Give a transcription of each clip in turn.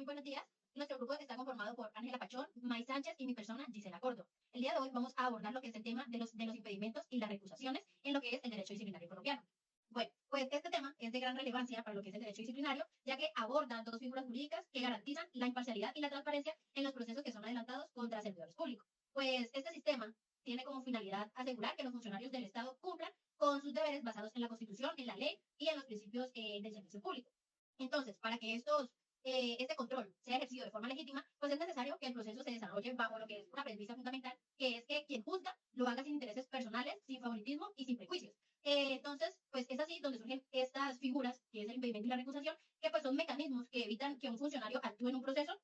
Muy buenos días. Nuestro grupo está conformado por Ángela Pachón, May Sánchez y mi persona, Gisela Cordo. El día de hoy vamos a abordar lo que es el tema de los impedimentos y las recusaciones en lo que es el derecho disciplinario colombiano. Bueno, pues este tema es de gran relevancia para lo que es el derecho disciplinario, ya que aborda dos figuras jurídicas que garantizan la imparcialidad y la transparencia en los procesos que son adelantados contra servidores públicos. Pues este sistema tiene como finalidad asegurar que los funcionarios del Estado cumplan con sus deberes basados en la Constitución, en la ley y en los principios del servicio público. Entonces, para que este control sea ejercido de forma legítima, pues es necesario que el proceso se desarrolle bajo lo que es una premisa fundamental, que es que quien juzga lo haga sin intereses personales, sin favoritismo y sin prejuicios. Entonces, pues es así donde surgen estas figuras, que es el impedimento y la recusación, que pues son mecanismos que evitan que un funcionario actúe en un proceso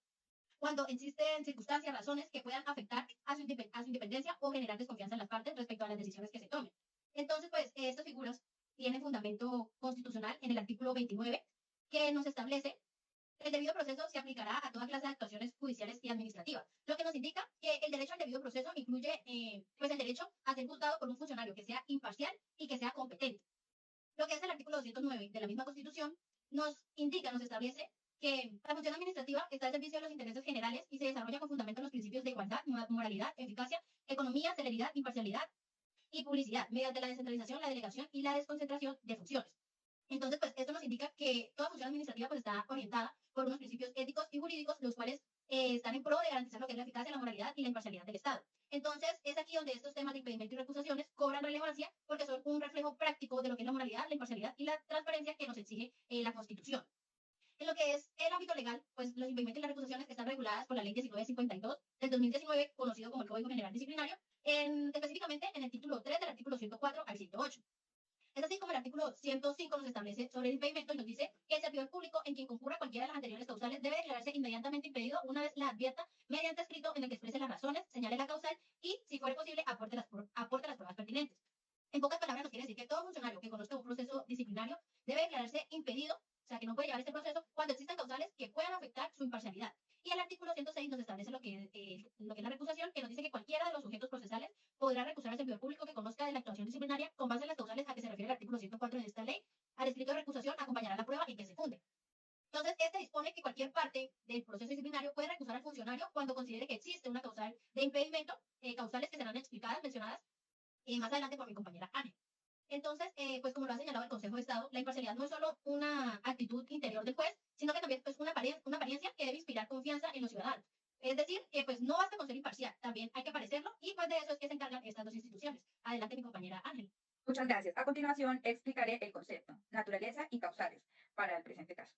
cuando existen circunstancias, razones que puedan afectar a su independencia o generar desconfianza en las partes respecto a las decisiones que se tomen. Entonces, pues estas figuras tienen fundamento constitucional en el artículo 29, que nos establece el debido proceso se aplicará a toda clase de actuaciones judiciales y administrativas, lo que nos indica que el derecho al debido proceso incluye pues el derecho a ser juzgado por un funcionario que sea imparcial y que sea competente. Lo que es el artículo 209 de la misma Constitución nos indica, nos establece que la función administrativa está al servicio de los intereses generales y se desarrolla con fundamento en los principios de igualdad, moralidad, eficacia, economía, celeridad, imparcialidad y publicidad, mediante la descentralización, la delegación y la desconcentración de funciones. Entonces, pues esto nos indica que toda función administrativa pues está orientada por unos principios éticos y jurídicos, los cuales están en pro de garantizar lo que es la eficacia, la moralidad y la imparcialidad del Estado. Entonces, es aquí donde estos temas de impedimento y recusaciones cobran relevancia porque son un reflejo práctico de lo que es la moralidad, la imparcialidad y la transparencia que nos exige la Constitución. En lo que es el ámbito legal, pues los impedimentos y las recusaciones están reguladas por la Ley 1952 del 2019, conocido como el Código General Disciplinario, específicamente en el título 3 del artículo 104 al 108. Es así como el artículo 105 nos establece sobre el impedimento y nos dice que el servidor público en quien concurra cualquiera de las anteriores causales debe declararse inmediatamente impedido una vez la advierta mediante escrito en el que exprese las razones, señale la causal y, si fuere posible, aporte las pruebas pertinentes. En pocas palabras nos quiere decir que todo funcionario que conozca un proceso disciplinario debe declararse impedido, o sea, que no puede llevar este proceso cuando existan causales que puedan afectar su imparcialidad. Y el artículo 106 nos establece lo que es la recusación, que nos dice que cualquiera de los sujetos procesales podrá recusar al servidor público que conozca de la actuación disciplinaria con base en las causales a que se refiere el artículo 104 de esta ley. Al escrito de recusación acompañará la prueba y que se funde. Entonces, este dispone que cualquier parte del proceso disciplinario puede recusar al funcionario cuando considere que existe una causal de impedimento, causales que serán explicadas, mencionadas más adelante por mi compañera Anne. Entonces, pues como lo ha señalado el Consejo de Estado, la imparcialidad no es solo una actitud interior del juez, sino que también es una apariencia que debe inspirar confianza en los ciudadanos. Es decir, que pues no basta con ser imparcial, también hay que parecerlo y pues de eso es que se encargan estas dos instituciones. Adelante mi compañera Ángel. Muchas gracias. A continuación explicaré el concepto, naturaleza y causales para el presente caso.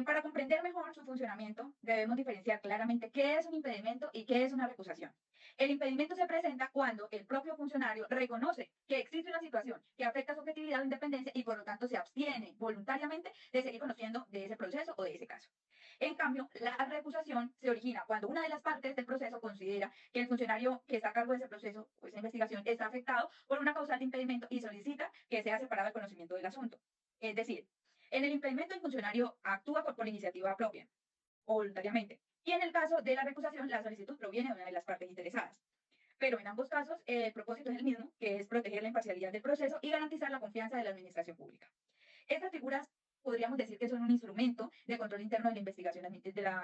Para comprender mejor su funcionamiento, debemos diferenciar claramente qué es un impedimento y qué es una recusación. El impedimento se presenta cuando el propio funcionario reconoce que existe una situación que afecta su objetividad o independencia y por lo tanto se abstiene voluntariamente de seguir conociendo de ese proceso o de ese caso. En cambio, la recusación se origina cuando una de las partes del proceso considera que el funcionario que está a cargo de ese proceso o esa investigación está afectado por una causal de impedimento y solicita que sea separado el conocimiento del asunto. Es decir, en el impedimento, el funcionario actúa por iniciativa propia o voluntariamente. Y en el caso de la recusación, la solicitud proviene de una de las partes interesadas. Pero en ambos casos, el propósito es el mismo, que es proteger la imparcialidad del proceso y garantizar la confianza de la administración pública. Estas figuras podríamos decir que son un instrumento de control interno de la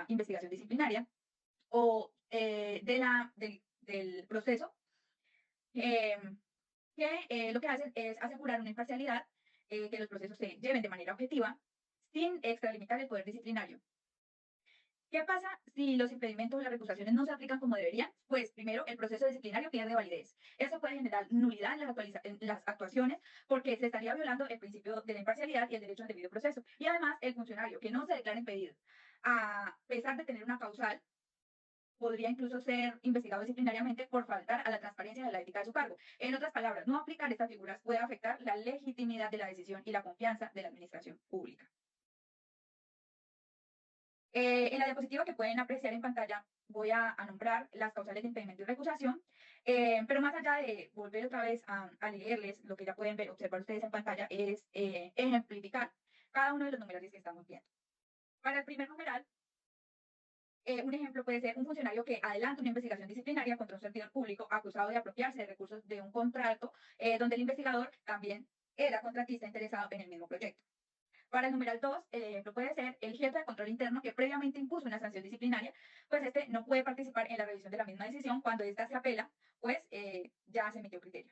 investigación disciplinaria o del proceso, que lo que hacen es asegurar una imparcialidad, que los procesos se lleven de manera objetiva, sin extralimitar el poder disciplinario. ¿Qué pasa si los impedimentos o las recusaciones no se aplican como deberían? Pues primero, el proceso disciplinario pierde validez. Eso puede generar nulidad en las actuaciones porque se estaría violando el principio de la imparcialidad y el derecho al debido proceso. Y además, el funcionario que no se declara impedido, a pesar de tener una causal, podría incluso ser investigado disciplinariamente por faltar a la transparencia de la ética de su cargo. En otras palabras, no aplicar estas figuras puede afectar la legitimidad de la decisión y la confianza de la administración pública. En la diapositiva que pueden apreciar en pantalla voy a nombrar las causales de impedimento y recusación, pero más allá de volver otra vez a leerles, lo que ya pueden ver, observar ustedes en pantalla es ejemplificar cada uno de los numerales que estamos viendo. Para el primer numeral, un ejemplo puede ser un funcionario que adelanta una investigación disciplinaria contra un servidor público acusado de apropiarse de recursos de un contrato donde el investigador también era contratista interesado en el mismo proyecto. Para el numeral 2, el ejemplo puede ser el jefe de control interno que previamente impuso una sanción disciplinaria, pues este no puede participar en la revisión de la misma decisión cuando ésta se apela, pues ya se emitió criterio.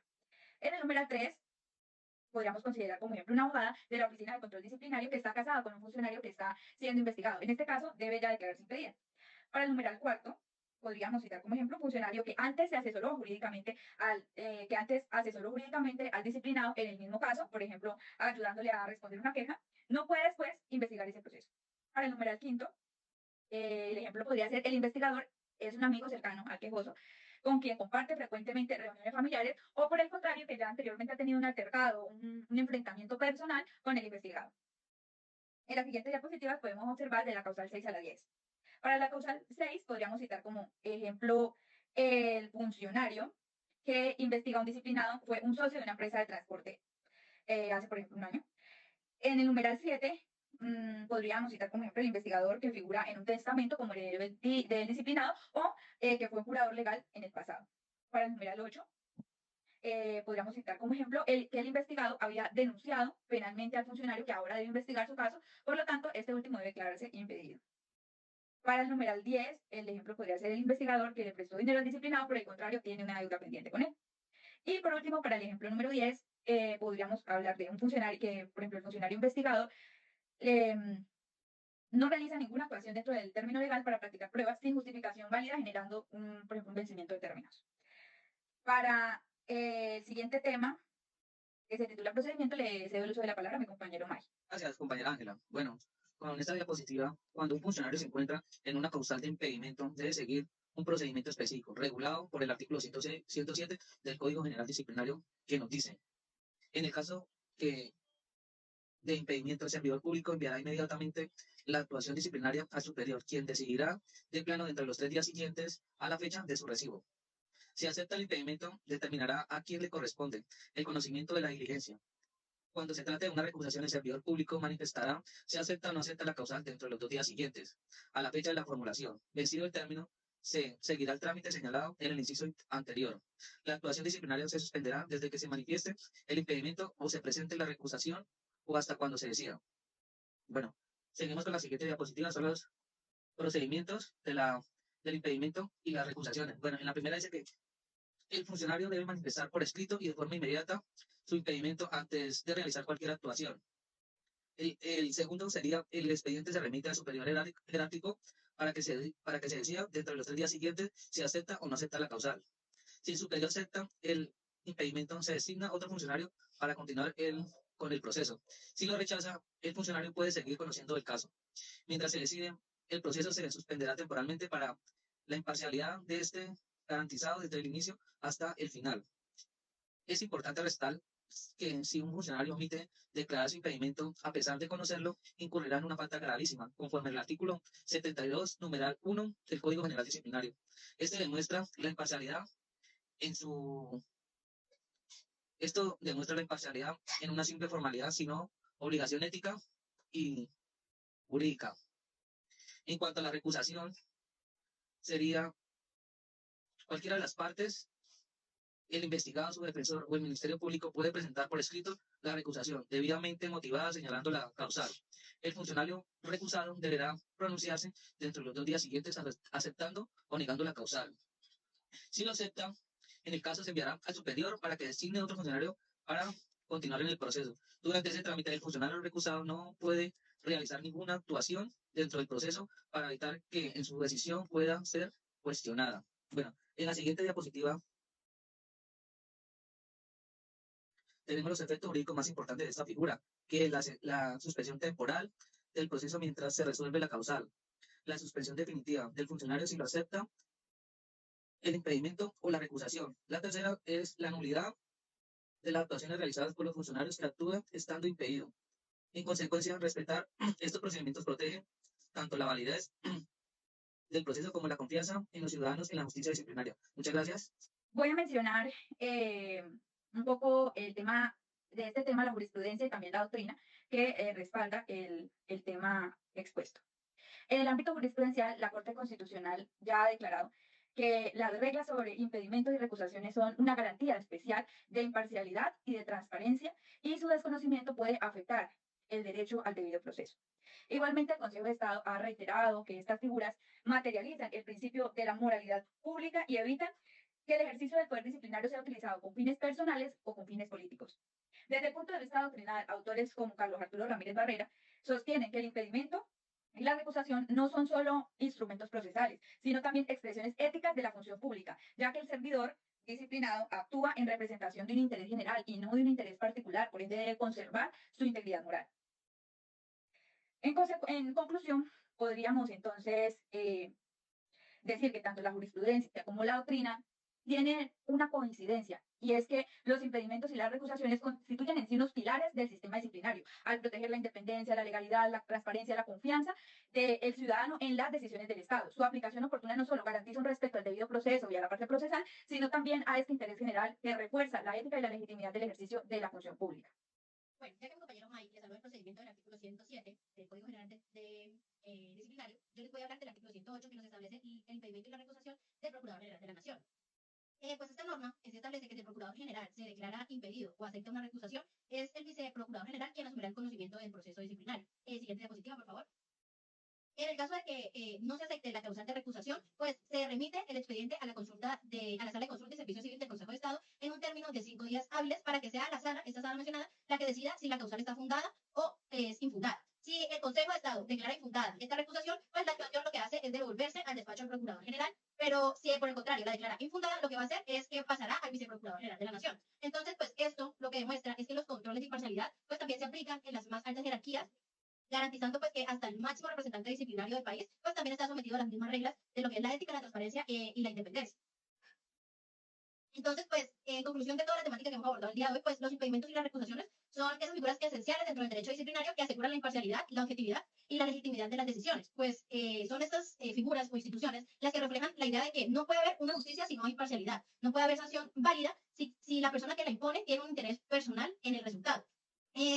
En el numeral 3, podríamos considerar como ejemplo una abogada de la Oficina de Control Disciplinario que está casada con un funcionario que está siendo investigado. En este caso, debe ya declararse impedida. Para el numeral 4, podríamos citar como ejemplo un funcionario que antes asesoró jurídicamente al disciplinado en el mismo caso, por ejemplo, ayudándole a responder una queja, no puede después investigar ese proceso. Para el numeral 5, el ejemplo podría ser el investigador es un amigo cercano al quejoso con quien comparte frecuentemente reuniones familiares o por el contrario que ya anteriormente ha tenido un altercado, un enfrentamiento personal con el investigado. En las siguientes diapositivas podemos observar de la causal 6 a la 10. Para la causal 6 podríamos citar como ejemplo el funcionario que investiga a un disciplinado fue un socio de una empresa de transporte hace por ejemplo un año. En el numeral 7 podríamos citar como ejemplo el investigador que figura en un testamento como heredero del disciplinado o que fue un curador legal en el pasado. Para el numeral 8 podríamos citar como ejemplo que el investigado había denunciado penalmente al funcionario que ahora debe investigar su caso, por lo tanto este último debe declararse impedido. Para el numeral 10, el ejemplo podría ser el investigador que le prestó dinero al disciplinado, por el contrario, tiene una deuda pendiente con él. Y por último, para el ejemplo número 10, podríamos hablar de un funcionario que, por ejemplo, el funcionario investigado no realiza ninguna actuación dentro del término legal para practicar pruebas sin justificación válida, generando, por ejemplo, un vencimiento de términos. Para el siguiente tema, que se titula Procedimiento, le cedo el uso de la palabra a mi compañero May. Gracias, compañera Ángela. Bueno, con esta diapositiva, cuando un funcionario se encuentra en una causal de impedimento, debe seguir un procedimiento específico, regulado por el artículo 107 del Código General Disciplinario, que nos dice, en el caso de impedimento, el servidor público enviará inmediatamente la actuación disciplinaria al superior, quien decidirá de plano dentro de los 3 días siguientes a la fecha de su recibo. Si acepta el impedimento, determinará a quién le corresponde el conocimiento de la diligencia. Cuando se trate de una recusación, el servidor público manifestará si acepta o no acepta la causal dentro de los 2 días siguientes, a la fecha de la formulación. Vencido el término, se seguirá el trámite señalado en el inciso anterior. La actuación disciplinaria se suspenderá desde que se manifieste el impedimento o se presente la recusación o hasta cuando se decida. Bueno, seguimos con la siguiente diapositiva, son los procedimientos del impedimento y las recusaciones. Bueno, en la primera dice que el funcionario debe manifestar por escrito y de forma inmediata su impedimento antes de realizar cualquier actuación. El segundo sería el expediente se remite al superior jerárquico para que se decida dentro de los 3 días siguientes si acepta o no acepta la causal. Si el superior acepta el impedimento, se designa otro funcionario para continuar con el proceso. Si lo rechaza, el funcionario puede seguir conociendo el caso. Mientras se decide, el proceso se suspenderá temporalmente para la imparcialidad de este garantizado desde el inicio hasta el final. Es importante restar que si un funcionario omite declarar su impedimento, a pesar de conocerlo, incurrirá en una falta gravísima, conforme al artículo 72, numeral 1 del Código General Disciplinario. Este demuestra la imparcialidad Esto demuestra la imparcialidad en una simple formalidad, sino obligación ética y jurídica. En cuanto a la recusación, sería cualquiera de las partes, el investigado, su defensor o el Ministerio Público puede presentar por escrito la recusación, debidamente motivada señalando la causal. El funcionario recusado deberá pronunciarse dentro de los 2 días siguientes aceptando o negando la causal. Si lo acepta, en el caso se enviará al superior para que designe otro funcionario para continuar en el proceso. Durante ese trámite, el funcionario recusado no puede realizar ninguna actuación dentro del proceso para evitar que en su decisión pueda ser cuestionada. Bueno, en la siguiente diapositiva tenemos los efectos jurídicos más importantes de esta figura, que es la suspensión temporal del proceso mientras se resuelve la causal, la suspensión definitiva del funcionario si lo acepta, el impedimento o la recusación. La tercera es la nulidad de las actuaciones realizadas por los funcionarios que actúan estando impedido. En consecuencia, respetar estos procedimientos protege tanto la validez del proceso como la confianza en los ciudadanos en la justicia disciplinaria. Muchas gracias. Voy a mencionar un poco el tema de este tema, la jurisprudencia y también la doctrina que respalda el tema expuesto. En el ámbito jurisprudencial, la Corte Constitucional ya ha declarado que las reglas sobre impedimentos y recusaciones son una garantía especial de imparcialidad y de transparencia y su desconocimiento puede afectar el derecho al debido proceso. Igualmente, el Consejo de Estado ha reiterado que estas figuras materializan el principio de la moralidad pública y evitan que el ejercicio del poder disciplinario sea utilizado con fines personales o con fines políticos. Desde el punto de vista doctrinal, autores como Carlos Arturo Ramírez Barrera sostienen que el impedimento y la recusación no son solo instrumentos procesales, sino también expresiones éticas de la función pública, ya que el servidor disciplinado actúa en representación de un interés general y no de un interés particular, por ende debe conservar su integridad moral. En conclusión, podríamos entonces decir que tanto la jurisprudencia como la doctrina tienen una coincidencia, y es que los impedimentos y las recusaciones constituyen en sí unos pilares del sistema disciplinario, al proteger la independencia, la legalidad, la transparencia, la confianza del ciudadano en las decisiones del Estado. Su aplicación oportuna no solo garantiza un respeto al debido proceso y a la parte procesal, sino también a este interés general que refuerza la ética y la legitimidad del ejercicio de la función pública. Bueno, ya que mi compañero Mike les habló del procedimiento del artículo 107 del Código General Disciplinario, yo les voy a hablar del artículo 108 que nos establece el impedimento y la recusación del Procurador General de la Nación. Pues esta norma establece que si el Procurador General se declara impedido o acepta una recusación, es el Viceprocurador General quien asumirá el conocimiento del proceso disciplinario. Siguiente diapositiva, por favor. En el caso de que no se acepte la causal de recusación, pues se remite el expediente a la consulta a la sala de consulta y servicio civil del Consejo de Estado en un término de 5 días hábiles para que sea la sala, esta sala mencionada, la que decida si la causal está fundada o es infundada. Si el Consejo de Estado declara infundada esta recusación, pues la actuación lo que hace es devolverse al despacho del Procurador General, pero si por el contrario la declara infundada, lo que va a hacer es que pasará al Viceprocurador General de la Nación. Entonces, pues esto lo que demuestra es que los controles de imparcialidad pues también se aplican en las más altas jerarquías, garantizando pues que hasta el máximo representante disciplinario del país pues también está sometido a las mismas reglas de lo que es la ética, la transparencia y la independencia. Entonces, pues, en conclusión de toda la temática que hemos abordado el día de hoy, pues los impedimentos y las recusaciones son esas figuras esenciales dentro del derecho disciplinario que aseguran la imparcialidad, la objetividad y la legitimidad de las decisiones. Pues son estas figuras o instituciones las que reflejan la idea de que no puede haber una justicia si no hay imparcialidad. No puede haber sanción válida si la persona que la impone tiene un interés personal en el resultado.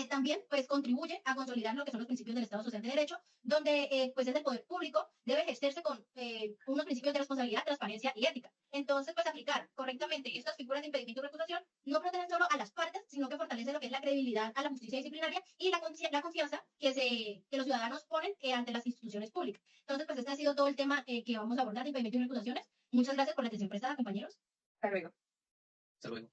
También pues contribuye a consolidar lo que son los principios del Estado Social de Derecho, donde pues desde el poder público debe ejercerse con unos principios de responsabilidad, transparencia y ética. Entonces, pues aplicar correctamente estas figuras de impedimento y recusación no protegen solo a las partes, sino que fortalece lo que es la credibilidad a la justicia disciplinaria y la confianza que los ciudadanos ponen ante las instituciones públicas. Entonces, pues este ha sido todo el tema que vamos a abordar de impedimento y recusaciones. Muchas gracias por la atención prestada, compañeros. Hasta luego. Hasta luego.